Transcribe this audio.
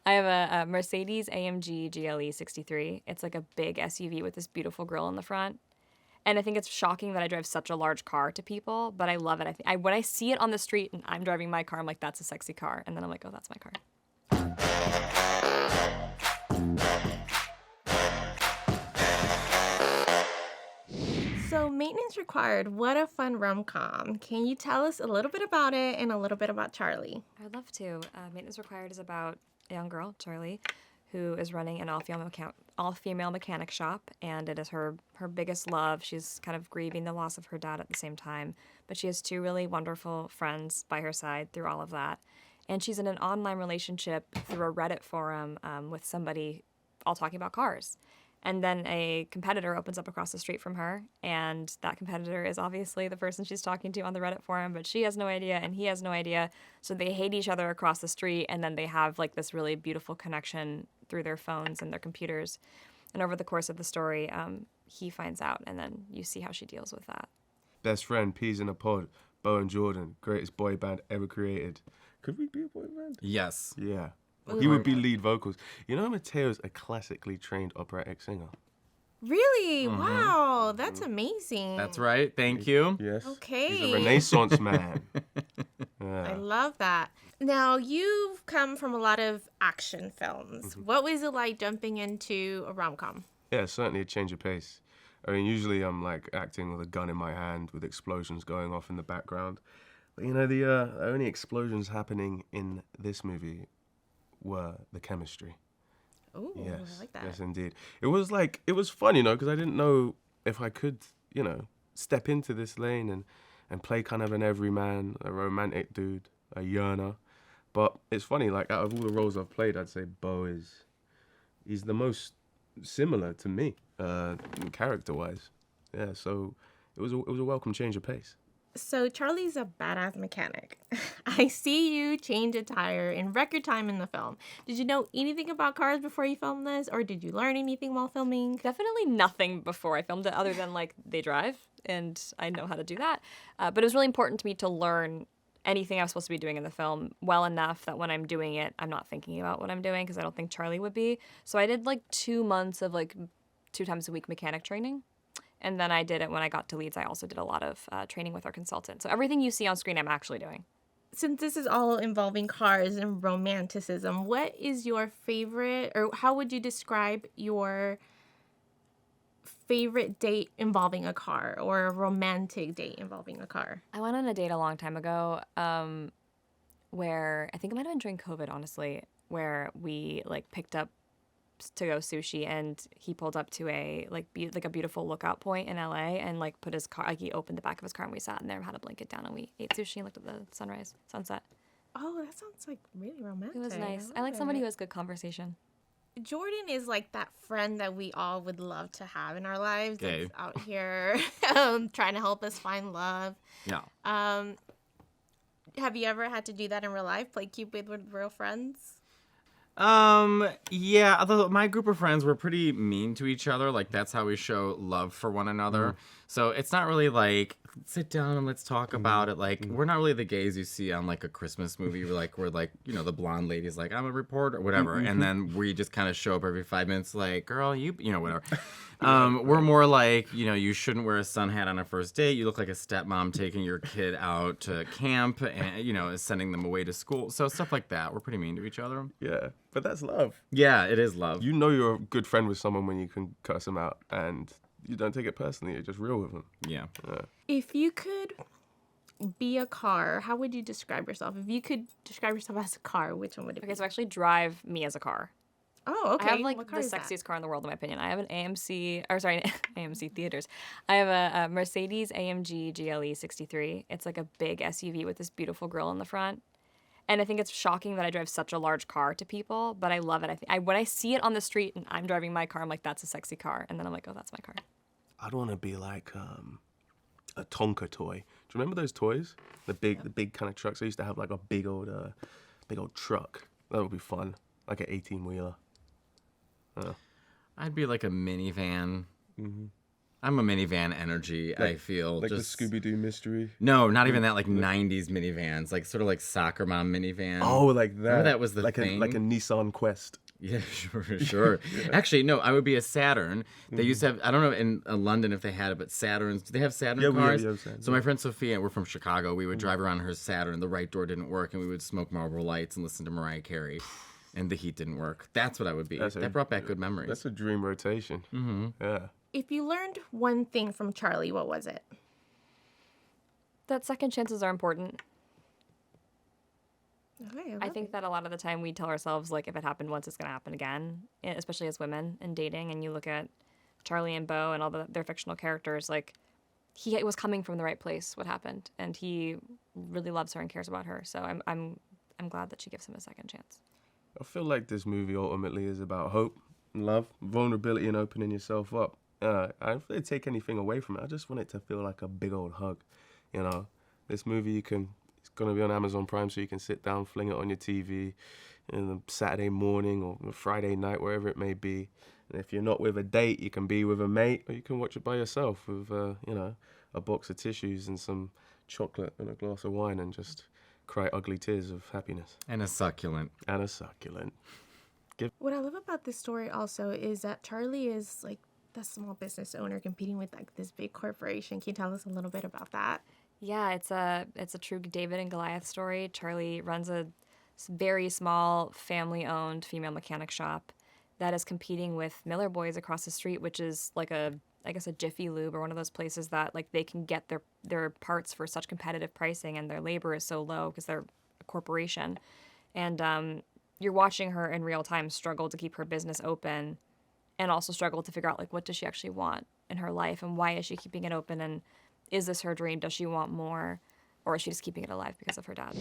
I have a Mercedes AMG GLE 63. It's like a big SUV with this beautiful grille in the front. And I think it's shocking that I drive such a large car to people, but I love it. When I see it on the street and I'm driving my car, I'm like, that's a sexy car. And then I'm like, oh, that's my car. So, Maintenance Required, what a fun rom-com. Can you tell us a little bit about it and a little bit about Charlie? I'd love to. Maintenance Required is about a young girl, Charlie, who is running an all-female mechanic shop, and it is her biggest love. She's kind of grieving the loss of her dad at the same time, but she has two really wonderful friends by her side through all of that. And she's in an online relationship through a Reddit forum with somebody all talking about cars. And then a competitor opens up across the street from her, and that competitor is obviously the person she's talking to on the Reddit forum, but she has no idea and he has no idea. So they hate each other across the street, and then they have like this really beautiful connection through their phones and their computers. And over the course of the story, he finds out, and then you see how she deals with that. Best friend, peas in a pod, Beau and Jordan, greatest boy band ever created. Could we be a boy band? Yes. Yeah. He would be lead vocals. You know, Matteo's a classically trained operatic singer. Really? Wow, that's amazing. That's right. Thank you. Yes. Okay. He's a Renaissance man. I love that. Now, you've come from a lot of action films. What was it like jumping into a rom-com? Yeah, certainly a change of pace. I mean, usually I'm like acting with a gun in my hand with explosions going off in the background. But you know, the only explosions happening in this movie were the chemistry. Ooh, Yes, I like that. yes, indeed. It was fun, you know, because I didn't know if I could, you know, step into this lane and play kind of an everyman, a romantic dude, a yearner. But it's funny, like out of all the roles I've played, I'd say Beau he's the most similar to me, character-wise. Yeah, so it was a welcome change of pace. So Charlie's a badass mechanic. I see you change a tire in record time in the film. Did you know anything about cars before you filmed this, or did you learn anything while filming? Definitely nothing before I filmed it other than like they drive, and I know how to do that. But it was really important to me to learn anything I was supposed to be doing in the film well enough that when I'm doing it, I'm not thinking about what I'm doing, because I don't think Charlie would be. So I did like 2 months of like 2 times a week mechanic training. And then I did it when I got to Leeds. I also did a lot of training with our consultant. So everything you see on screen, I'm actually doing. Since this is all involving cars and romanticism, what is your favorite, or how would you describe your favorite date involving a car, or a romantic date involving a car? I went on a date a long time ago where I think it might have been during COVID, honestly, where we like picked up to go sushi, and he pulled up to a a beautiful lookout point in LA and like put his car, like he opened the back of his car and we sat in there and had a blanket down and we ate sushi and looked at the sunset. Oh, that sounds like really romantic. It was nice. I like somebody who has good conversation. Jordan is like that friend that we all would love to have in our lives. Okay. That's out here trying to help us find love. Yeah. Have you ever had to do that in real life? Play Cupid with real friends? Yeah, although my group of friends were pretty mean to each other. Like, that's how we show love for one another. So it's not really like, sit down and let's talk about it. Like, we're not really the gays you see on like a Christmas movie where like, you know, the blonde lady's like, I'm a reporter, whatever. And then we just kind of show up every 5 minutes like, girl, you know, whatever. We're more like, you know, you shouldn't wear a sun hat on a first date. You look like a stepmom taking your kid out to camp and, you know, sending them away to school. So stuff like that. We're pretty mean to each other. Yeah, but that's love. Yeah, it is love. You know you're a good friend with someone when you can cuss them out and you don't take it personally. You're just real with them. Yeah. If you could be a car, how would you describe yourself? If you could describe yourself as a car, which one would it be? Okay, so I actually drive me as a car. Oh, okay. I have like What the car is that? sexiest car in the world, in my opinion. I have an AMC Theaters. I have a Mercedes AMG GLE 63. It's like a big SUV with this beautiful grille in the front. And I think it's shocking that I drive such a large car to people, but I love it. When I see it on the street and I'm driving my car, I'm like, that's a sexy car. And then I'm like, oh, that's my car. I'd want to be like a Tonka toy. Do you remember those toys? The big kind of trucks. I used to have like a big old truck. That would be fun, like an 18-wheeler. I'd be like a minivan. I'm a minivan energy, I feel. Like just the Scooby-Doo mystery. No, not even that, like 90s minivans, like sort of like soccer mom minivan. Oh, like that. Remember that was the like thing? Like a Nissan Quest. Yeah, sure. Actually, no, I would be a Saturn. They used to have, I don't know in London if they had it, but Saturns, do they have Saturn Yeah, cars? we have Saturn, So my friend Sophia, we're from Chicago, we would drive around in her Saturn, the right door didn't work, and we would smoke Marlboro Lights and listen to Mariah Carey, and the heat didn't work. That's what I would be. That brought back good memories. That's a dream rotation. Mm-hmm. Yeah. If you learned one thing from Charlie, what was it? That second chances are important. Okay, I think that a lot of the time we tell ourselves, like, if it happened once, it's going to happen again, especially as women in dating. And you look at Charlie and Beau and all their fictional characters, like, he was coming from the right place, what happened. And he really loves her and cares about her. So I'm glad that she gives him a second chance. I feel like this movie ultimately is about hope, love, vulnerability, and opening yourself up. I don't really take anything away from it. I just want it to feel like a big old hug. You know, this movie it's going to be on Amazon Prime, so you can sit down, fling it on your TV in a Saturday morning or a Friday night, wherever it may be. And if you're not with a date, you can be with a mate, or you can watch it by yourself with, a box of tissues and some chocolate and a glass of wine and just cry ugly tears of happiness. And a succulent. And a succulent. What I love about this story also is that Charlie is like the small business owner competing with like this big corporation. Can you tell us a little bit about that? Yeah, it's a true David and Goliath story. Charlie runs a very small family-owned female mechanic shop that is competing with Miller Boys across the street, which is like a Jiffy Lube or one of those places that like they can get their parts for such competitive pricing and their labor is so low because they're a corporation. And you're watching her in real time struggle to keep her business open and also struggle to figure out like what does she actually want in her life and why is she keeping it open and is this her dream? Does she want more? Or is she just keeping it alive because of her dad?